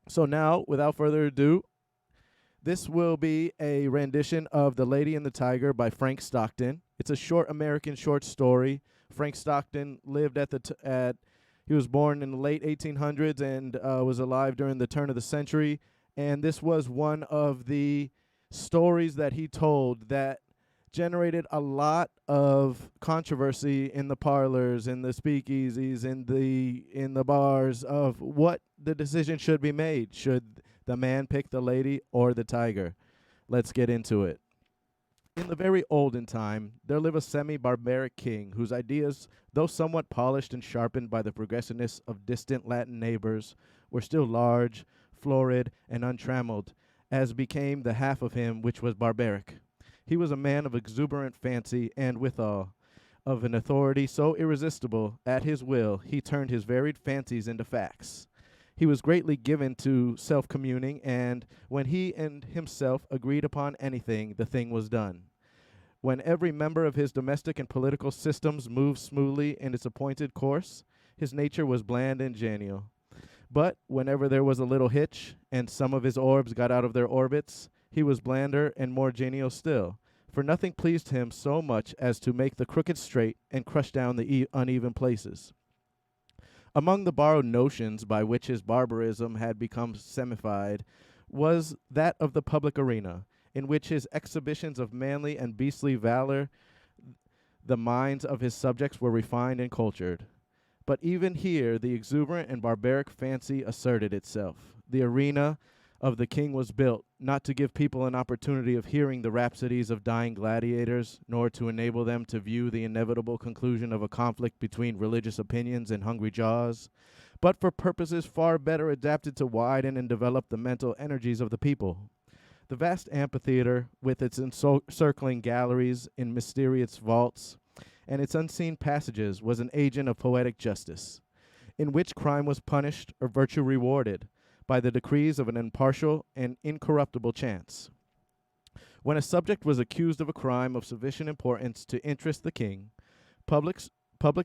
So now, without further ado, this will be a rendition of The Lady and the Tiger by Frank Stockton. It's a short American short story. Frank Stockton lived he was born in the late 1800s and was alive during the turn of the century. And this was one of the stories that he told that generated a lot of controversy in the parlors, in the speakeasies, in the bars of what the decision should be made. Should the man pick the lady or the tiger? Let's get into it. In the very olden time, there lived a semi-barbaric king whose ideas, though somewhat polished and sharpened by the progressiveness of distant Latin neighbors, were still large, florid, and untrammeled, as became the half of him which was barbaric. He was a man of exuberant fancy, and withal of an authority so irresistible, at his will he turned his varied fancies into facts. He was greatly given to self-communing, and when he and himself agreed upon anything, the thing was done. When every member of his domestic and political systems moved smoothly in its appointed course, his nature was bland and genial. But whenever there was a little hitch, and some of his orbs got out of their orbits, he was blander and more genial still, for nothing pleased him so much as to make the crooked straight and crush down the uneven places. Among the borrowed notions by which his barbarism had become semified was that of the public arena, in which his exhibitions of manly and beastly valor, the minds of his subjects were refined and cultured. But even here the exuberant and barbaric fancy asserted itself. The arena of the king was built, not to give people an opportunity of hearing the rhapsodies of dying gladiators, nor to enable them to view the inevitable conclusion of a conflict between religious opinions and hungry jaws, but for purposes far better adapted to widen and develop the mental energies of the people. The vast amphitheater, with its encircling galleries in mysterious vaults, and its unseen passages, was an agent of poetic justice, in which crime was punished or virtue rewarded, by the decrees of an impartial and incorruptible chance. When a subject was accused of a crime of sufficient importance to interest the king, public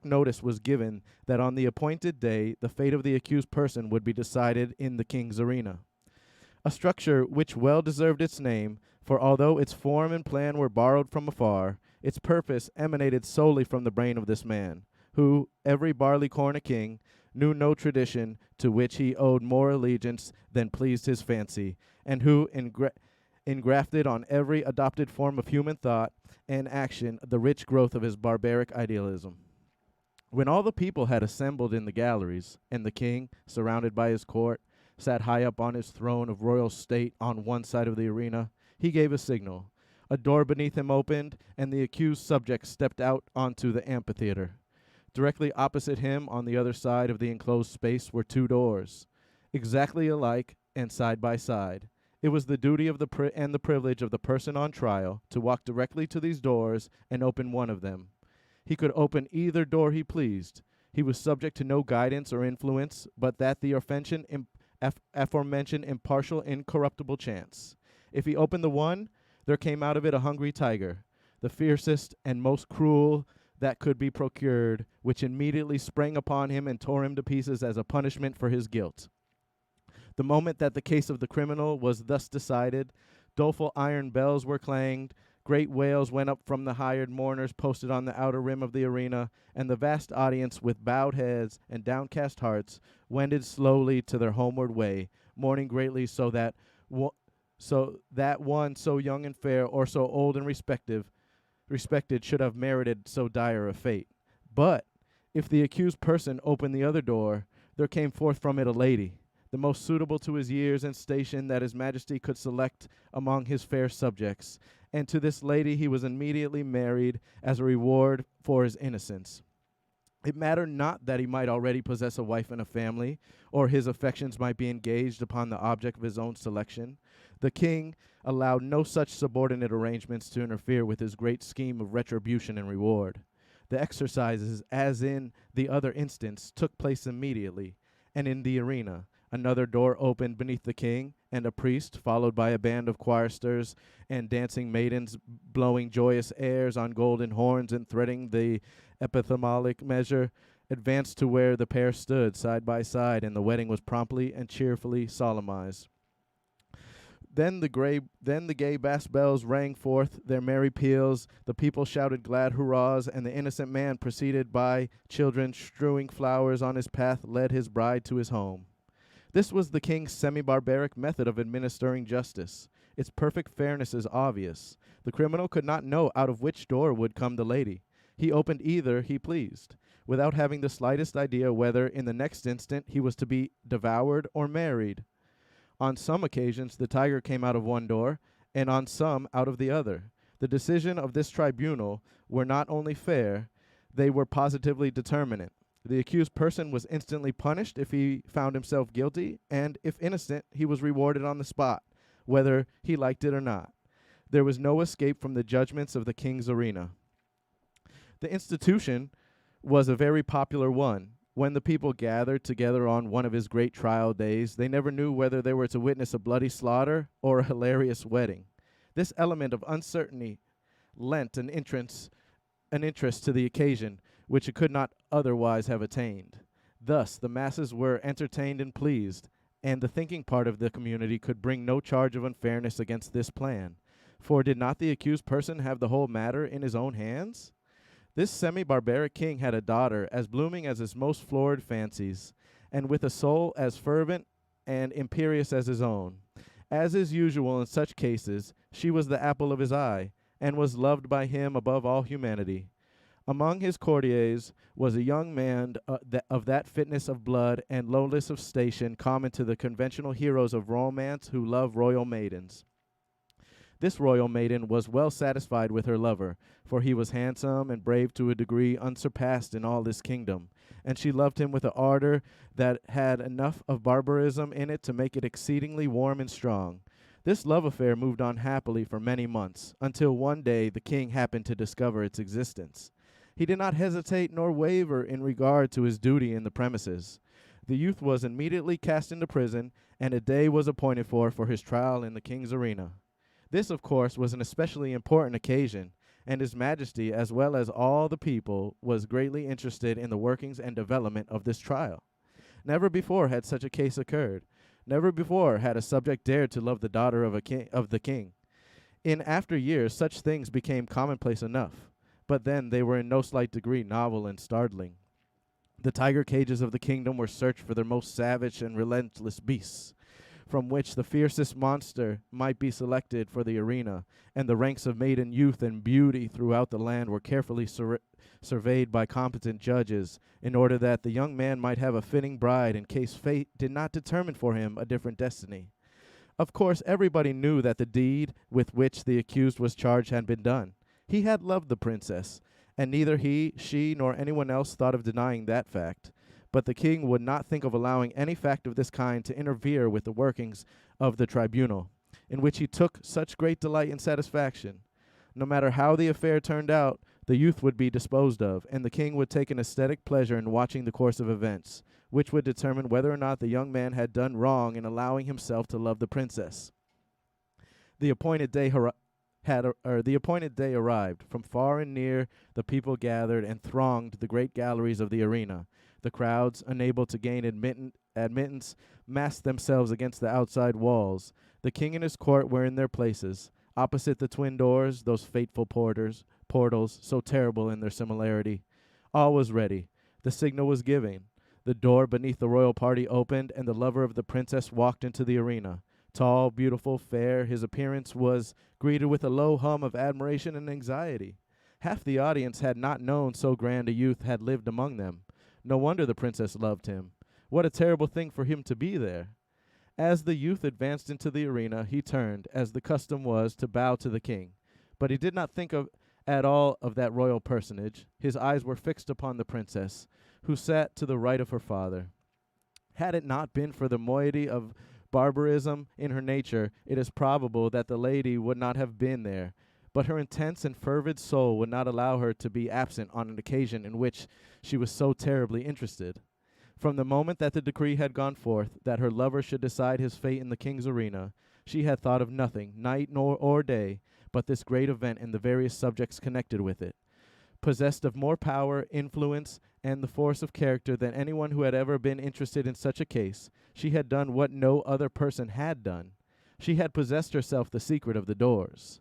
notice was given that on the appointed day the fate of the accused person would be decided in the king's arena. A structure which well deserved its name, for although its form and plan were borrowed from afar, its purpose emanated solely from the brain of this man, who, every barleycorn a king, knew no tradition to which he owed more allegiance than pleased his fancy, and who engrafted on every adopted form of human thought and action the rich growth of his barbaric idealism. When all the people had assembled in the galleries, and the king, surrounded by his court, sat high up on his throne of royal state on one side of the arena, he gave a signal. A door beneath him opened, and the accused subject stepped out onto the amphitheater. Directly opposite him, on the other side of the enclosed space, were two doors, exactly alike and side by side. It was the duty of the privilege of the person on trial to walk directly to these doors and open one of them. He could open either door he pleased. He was subject to no guidance or influence, but that the aforementioned impartial, incorruptible chance. If he opened the one, there came out of it a hungry tiger, the fiercest and most cruel that could be procured, which immediately sprang upon him and tore him to pieces as a punishment for his guilt. The moment that the case of the criminal was thus decided, doleful iron bells were clanged, great wails went up from the hired mourners posted on the outer rim of the arena, and the vast audience, with bowed heads and downcast hearts, wended slowly to their homeward way, mourning greatly so that one so young and fair, or so old and respected should have merited so dire a fate. But if the accused person opened the other door, there came forth from it a lady, the most suitable to his years and station that his majesty could select among his fair subjects, and to this lady he was immediately married as a reward for his innocence. It mattered not that he might already possess a wife and a family, or his affections might be engaged upon the object of his own selection. The king allowed no such subordinate arrangements to interfere with his great scheme of retribution and reward. The exercises, as in the other instance, took place immediately, and in the arena another door opened beneath the king, and a priest, followed by a band of choristers and dancing maidens, blowing joyous airs on golden horns and threading the epithamolic measure, advanced to where the pair stood side by side, and the wedding was promptly and cheerfully solemnized. Then the gay bass bells rang forth their merry peals, the people shouted glad hurrahs, and the innocent man, preceded by children strewing flowers on his path, led his bride to his home. This was the king's semi-barbaric method of administering justice. Its perfect fairness is obvious. The criminal could not know out of which door would come the lady. He opened either he pleased, without having the slightest idea whether, in the next instant, he was to be devoured or married. On some occasions the tiger came out of one door, and on some out of the other. The decision of this tribunal were not only fair, they were positively determinate. The accused person was instantly punished if he found himself guilty, and if innocent, he was rewarded on the spot, whether he liked it or not. There was no escape from the judgments of the king's arena. The institution was a very popular one. When the people gathered together on one of his great trial days, they never knew whether they were to witness a bloody slaughter or a hilarious wedding. This element of uncertainty lent an interest to the occasion, which it could not otherwise have attained. Thus, the masses were entertained and pleased, and the thinking part of the community could bring no charge of unfairness against this plan. For did not the accused person have the whole matter in his own hands? This semi-barbaric king had a daughter as blooming as his most florid fancies, and with a soul as fervent and imperious as his own. As is usual in such cases, she was the apple of his eye, and was loved by him above all humanity. Among his courtiers was a young man of that fitness of blood and lowness of station common to the conventional heroes of romance who love royal maidens. This royal maiden was well satisfied with her lover, for he was handsome and brave to a degree unsurpassed in all this kingdom, and she loved him with an ardor that had enough of barbarism in it to make it exceedingly warm and strong. This love affair moved on happily for many months, until one day the king happened to discover its existence. He did not hesitate nor waver in regard to his duty in the premises. The youth was immediately cast into prison, and a day was appointed for his trial in the king's arena. This, of course, was an especially important occasion, and His Majesty, as well as all the people, was greatly interested in the workings and development of this trial. Never before had such a case occurred. Never before had a subject dared to love the daughter of the king. In after years, such things became commonplace enough, but then they were in no slight degree novel and startling. The tiger cages of the kingdom were searched for their most savage and relentless beasts, from which the fiercest monster might be selected for the arena, and the ranks of maiden youth and beauty throughout the land were carefully surveyed by competent judges, in order that the young man might have a fitting bride in case fate did not determine for him a different destiny. Of course, everybody knew that the deed with which the accused was charged had been done. He had loved the princess, and neither he, she, nor anyone else thought of denying that fact. But the king would not think of allowing any fact of this kind to interfere with the workings of the tribunal, in which he took such great delight and satisfaction. No matter how the affair turned out, the youth would be disposed of, and the king would take an aesthetic pleasure in watching the course of events, which would determine whether or not the young man had done wrong in allowing himself to love the princess. The appointed day arrived. From far and near, the people gathered and thronged the great galleries of the arena. The crowds, unable to gain admittance, massed themselves against the outside walls. The king and his court were in their places. Opposite the twin doors, those fateful portals, so terrible in their similarity. All was ready. The signal was given. The door beneath the royal party opened, and the lover of the princess walked into the arena. Tall, beautiful, fair, his appearance was greeted with a low hum of admiration and anxiety. Half the audience had not known so grand a youth had lived among them. No wonder the princess loved him. What a terrible thing for him to be there. As the youth advanced into the arena, he turned, as the custom was, to bow to the king. But he did not think at all of that royal personage. His eyes were fixed upon the princess, who sat to the right of her father. Had it not been for the moiety of barbarism in her nature, it is probable that the lady would not have been there, but her intense and fervid soul would not allow her to be absent on an occasion in which she was so terribly interested. From the moment that the decree had gone forth that her lover should decide his fate in the king's arena, she had thought of nothing, night nor day, but this great event and the various subjects connected with it. possessed of more power, influence, and the force of character than anyone who had ever been interested in such a case. She had done what no other person had done. She had possessed herself the secret of the doors.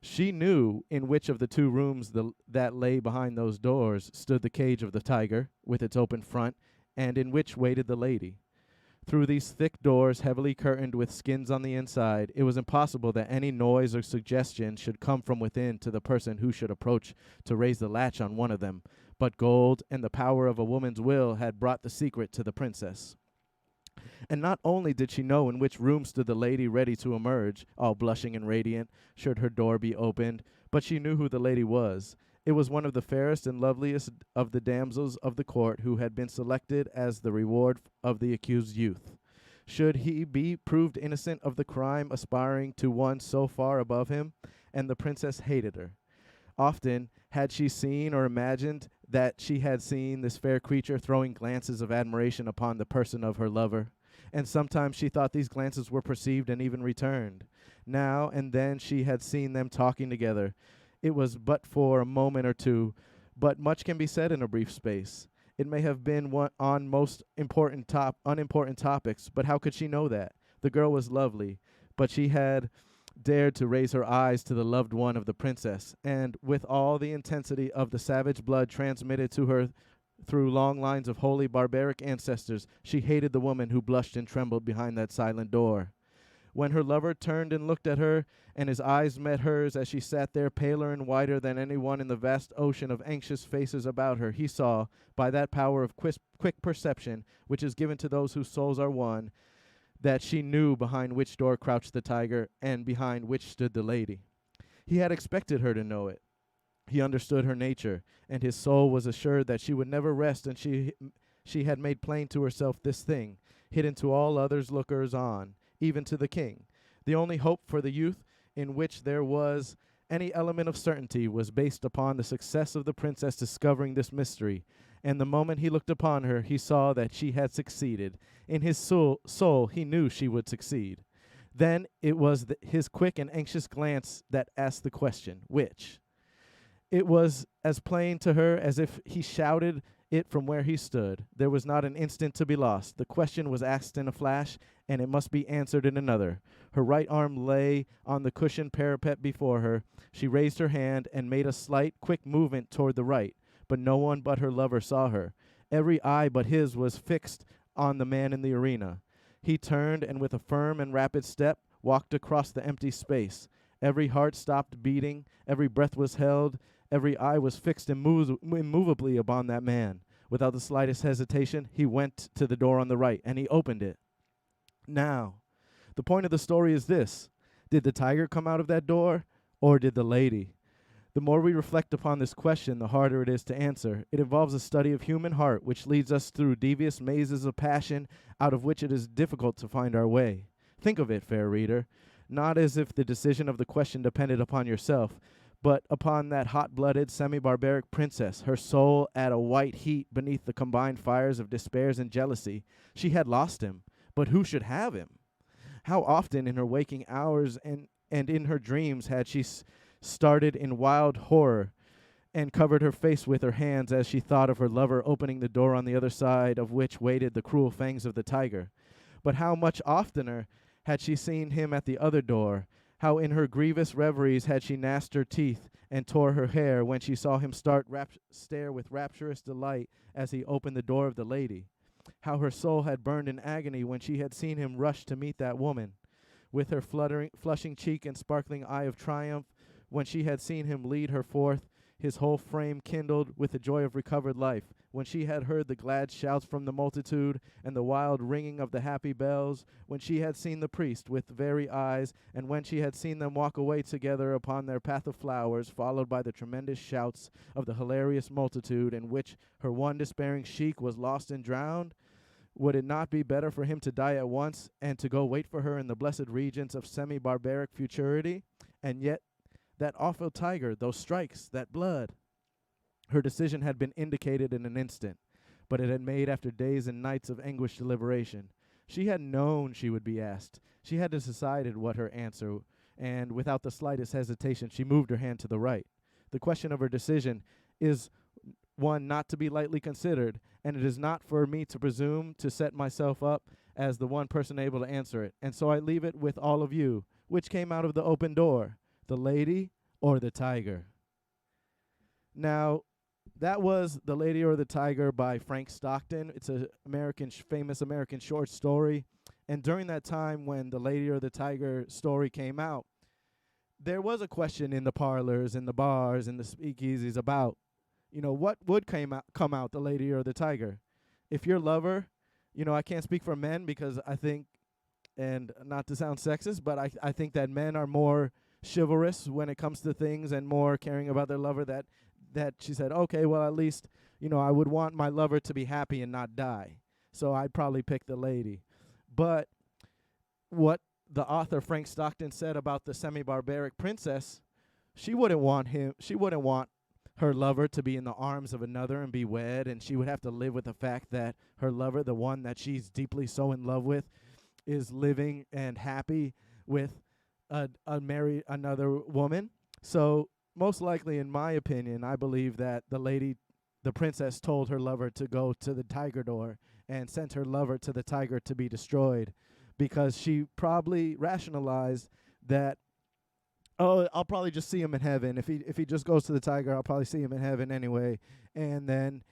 She knew in which of the two rooms that lay behind those doors stood the cage of the tiger, with its open front, and in which waited the lady. Through these thick doors, heavily curtained with skins on the inside, it was impossible that any noise or suggestion should come from within to the person who should approach to raise the latch on one of them. But gold and the power of a woman's will had brought the secret to the princess. And not only did she know in which room stood the lady ready to emerge, all blushing and radiant, should her door be opened, but she knew who the lady was. It was one of the fairest and loveliest of the damsels of the court who had been selected as the reward of the accused youth. Should he be proved innocent of the crime aspiring to one so far above him? And the princess hated her. Often had she seen or imagined that she had seen this fair creature throwing glances of admiration upon the person of her lover, and sometimes she thought these glances were perceived and even returned. Now and then she had seen them talking together. It was but for a moment or two, but much can be said in a brief space. It may have been one on most unimportant topics, but how could she know that? The girl was lovely, but she had dared to raise her eyes to the loved one of the princess, and with all the intensity of the savage blood transmitted to her through long lines of holy barbaric ancestors, she hated the woman who blushed and trembled behind that silent door. When her lover turned and looked at her, and his eyes met hers as she sat there paler and whiter than any one in the vast ocean of anxious faces about her, he saw, by that power of quick perception which is given to those whose souls are one, that she knew behind which door crouched the tiger, and behind which stood the lady. He had expected her to know it. He understood her nature, and his soul was assured that she would never rest, and she had made plain to herself this thing, hidden to all others lookers on, even to the king. The only hope for the youth in which there was any element of certainty was based upon the success of the princess discovering this mystery, and the moment he looked upon her, he saw that she had succeeded. In his soul he knew she would succeed. Then it was his quick and anxious glance that asked the question, which? It was as plain to her as if he shouted it from where he stood. There was not an instant to be lost. The question was asked in a flash, and it must be answered in another. Her right arm lay on the cushioned parapet before her. She raised her hand and made a slight, quick movement toward the right, but no one but her lover saw her. Every eye but his was fixed on the man in the arena. He turned and with a firm and rapid step walked across the empty space. Every heart stopped beating, every breath was held, every eye was fixed immovably upon that man. Without the slightest hesitation, he went to the door on the right, and he opened it. Now, the point of the story is this. Did the tiger come out of that door, or did the lady? The more we reflect upon this question, the harder it is to answer. It involves a study of human heart, which leads us through devious mazes of passion, out of which it is difficult to find our way. Think of it, fair reader, not as if the decision of the question depended upon yourself, but upon that hot-blooded, semi-barbaric princess, her soul at a white heat beneath the combined fires of despair and jealousy. She had lost him, but who should have him? How often in her waking hours and in her dreams had she started in wild horror and covered her face with her hands as she thought of her lover opening the door on the other side of which waited the cruel fangs of the tiger. But how much oftener had she seen him at the other door? How in her grievous reveries had she gnashed her teeth and tore her hair when she saw him stare with rapturous delight as he opened the door of the lady. How her soul had burned in agony when she had seen him rush to meet that woman. With her flushing cheek and sparkling eye of triumph, when she had seen him lead her forth, his whole frame kindled with the joy of recovered life, when she had heard the glad shouts from the multitude and the wild ringing of the happy bells, when she had seen the priest with very eyes, and when she had seen them walk away together upon their path of flowers, followed by the tremendous shouts of the hilarious multitude, in which her one despairing sheik was lost and drowned, would it not be better for him to die at once and to go wait for her in the blessed regions of semi-barbaric futurity? And yet, that awful tiger, those strikes, that blood. Her decision had been indicated in an instant, but it had made after days and nights of anguished deliberation. She had known she would be asked. She had decided what her answer, and without the slightest hesitation, she moved her hand to the right. The question of her decision is one not to be lightly considered, and it is not for me to presume to set myself up as the one person able to answer it. And so I leave it with all of you. Which came out of the open door, the lady or the tiger? Now, that was The Lady or the Tiger by Frank Stockton. It's a famous American short story. And during that time when The Lady or the Tiger story came out, there was a question in the parlors, in the bars, in the speakeasies about, what would come out, the lady or the tiger? If your lover, I can't speak for men because I think, and not to sound sexist, but I think that men are more chivalrous when it comes to things and more caring about their lover, that she said, okay, well, at least, I would want my lover to be happy and not die. So I'd probably pick the lady. But what the author Frank Stockton said about the semi-barbaric princess, she wouldn't want her lover to be in the arms of another and be wed, and she would have to live with the fact that her lover, the one that she's deeply so in love with, is living and happy with another woman. So most likely, in my opinion, I believe that the princess told her lover to go to the tiger door and sent her lover to the tiger to be destroyed, because she probably rationalized that, oh, I'll probably just see him in heaven. If he just goes to the tiger, I'll probably see him in heaven anyway, and then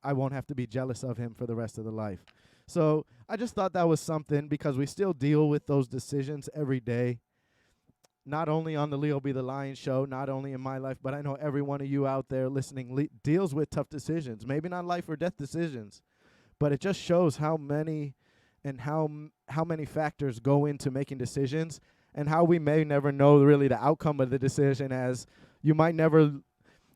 I won't have to be jealous of him for the rest of the life. So I just thought that was something, because we still deal with those decisions every day. Not only on the Leo Be the Lion show, not only in my life, but I know every one of you out there listening deals with tough decisions. Maybe not life or death decisions, but it just shows how many factors go into making decisions, and how we may never know really the outcome of the decision, as you might never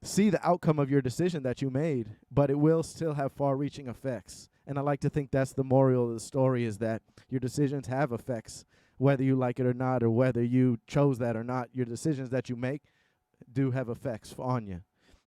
see the outcome of your decision that you made, but it will still have far-reaching effects. And I like to think that's the moral of the story, is that your decisions have effects, whether you like it or not, or whether you chose that or not. Your decisions that you make do have effects on you.